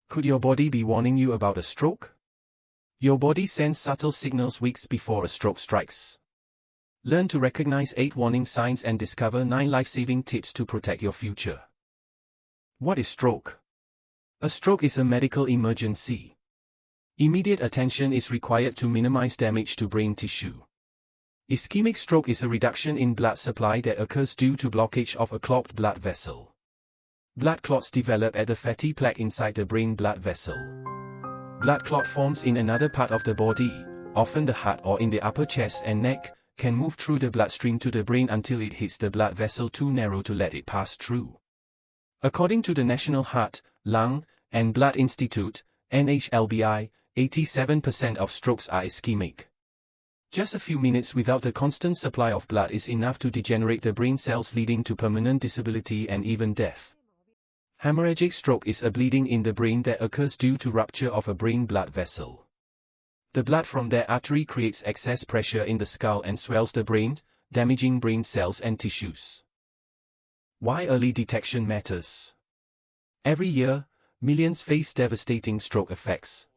Could your body be warning you about a stroke? Your body sends subtle signals weeks before a stroke strikes. Learn to recognize 8 warning signs and discover 9 life-saving tips to protect your future. What is stroke? A stroke is a medical emergency. Immediate attention is required to minimize damage to brain tissue. Ischemic stroke is a reduction in blood supply that occurs due to blockage of a clogged blood vessel. Blood clots develop at the fatty plaque inside the brain blood vessel. Blood clot forms in another part of the body, often the heart or in the upper chest and neck, can move through the bloodstream to the brain until it hits the blood vessel too narrow to let it pass through. According to the National Heart, Lung, and Blood Institute, NHLBI, 87% of strokes are ischemic. Just a few minutes without a constant supply of blood is enough to degenerate the brain cells, leading to permanent disability and even death. Hemorrhagic stroke is a bleeding in the brain that occurs due to rupture of a brain blood vessel. The blood from that artery creates excess pressure in the skull and swells the brain, damaging brain cells and tissues. Why early detection matters. Every year, millions face devastating stroke effects.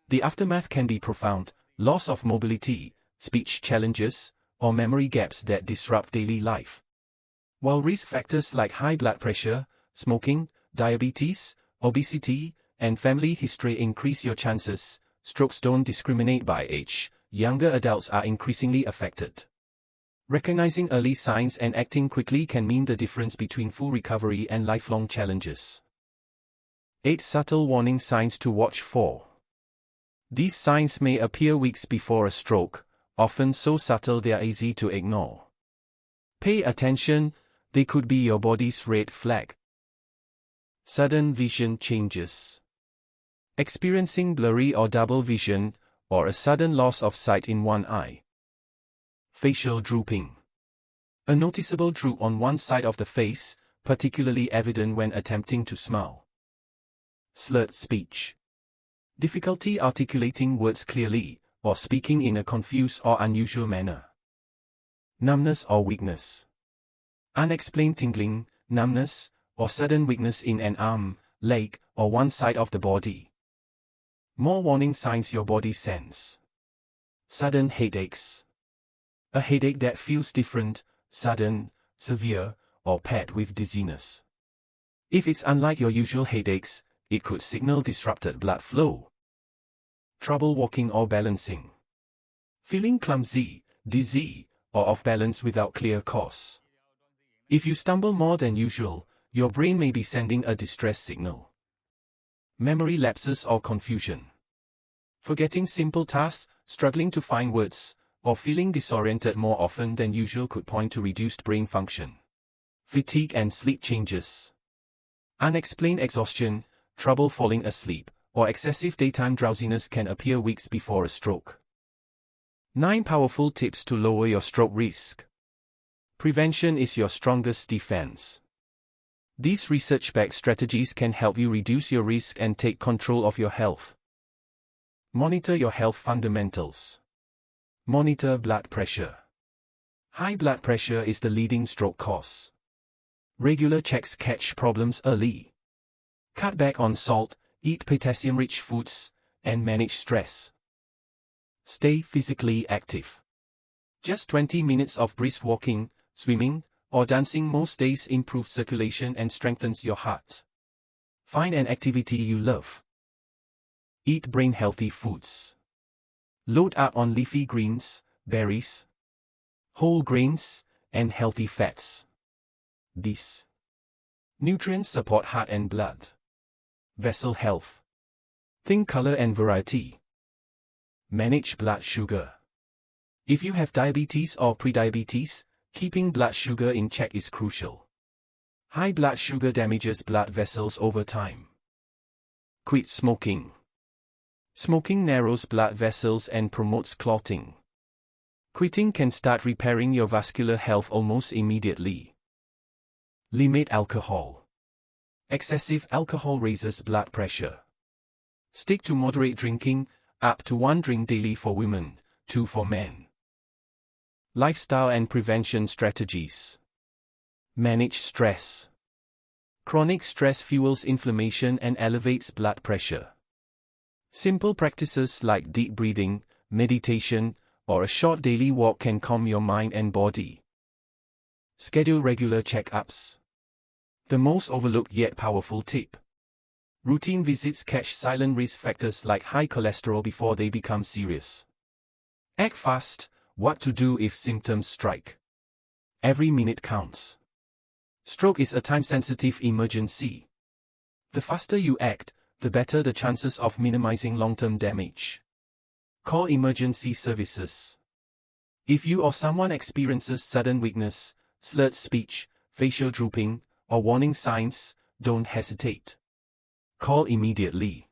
The aftermath can be profound: loss of mobility, speech challenges, or memory gaps that disrupt daily life. While risk factors like high blood pressure, smoking, diabetes, obesity, and family history increase your chances, strokes don't discriminate by age. Younger adults are increasingly affected. Recognizing early signs and acting quickly can mean the difference between full recovery and lifelong challenges. 8 subtle warning signs to watch for. These signs may appear weeks before a stroke, often so subtle they are easy to ignore. Pay attention, they could be your body's red flag. Sudden vision changes. Experiencing blurry or double vision, or a sudden loss of sight in one eye. Facial drooping. A noticeable droop on one side of the face, particularly evident when attempting to smile. Slurred speech. Difficulty articulating words clearly, or speaking in a confused or unusual manner. Numbness or weakness. Unexplained tingling, numbness, or sudden weakness in an arm, leg, or one side of the body. More warning signs your body sends. Sudden headaches. A headache that feels different, sudden, severe, or paired with dizziness. If it's unlike your usual headaches, it could signal disrupted blood flow. Trouble walking or balancing. Feeling clumsy, dizzy, or off balance without clear cause. If you stumble more than usual, your brain may be sending a distress signal. Memory lapses or confusion. Forgetting simple tasks, struggling to find words, or feeling disoriented more often than usual could point to reduced brain function. Fatigue and sleep changes. Unexplained exhaustion, trouble falling asleep, or excessive daytime drowsiness can appear weeks before a stroke. 9 powerful tips to lower your stroke risk. Prevention is your strongest defense. These research-backed strategies can help you reduce your risk and take control of your health. Monitor your health fundamentals. Monitor blood pressure. High blood pressure is the leading stroke cause. Regular checks catch problems early. Cut back on salt, eat potassium-rich foods, and manage stress. Stay physically active. Just 20 minutes of brisk walking, swimming, or dancing most days improves circulation and strengthens your heart. Find an activity you love. Eat brain-healthy foods. Load up on leafy greens, berries, whole grains, and healthy fats. These nutrients support heart and blood vessel health. Think color and variety. Manage blood sugar. If you have diabetes or prediabetes, keeping blood sugar in check is crucial. High blood sugar damages blood vessels over time. Quit smoking. Smoking narrows blood vessels and promotes clotting. Quitting can start repairing your vascular health almost immediately. Limit alcohol. Excessive alcohol raises blood pressure. Stick to moderate drinking, up to 1 drink daily for women, 2 for men. Lifestyle and prevention strategies. Manage stress. Chronic stress fuels inflammation and elevates blood pressure. Simple practices like deep breathing, meditation, or a short daily walk can calm your mind and body. Schedule regular checkups. The most overlooked yet powerful tip. Routine visits catch silent risk factors like high cholesterol before they become serious. Act fast. What to do if symptoms strike? Every minute counts. Stroke is a time-sensitive emergency. The faster you act, the better the chances of minimizing long-term damage. Call emergency services. If you or someone experiences sudden weakness, slurred speech, facial drooping, or warning signs, don't hesitate. Call immediately.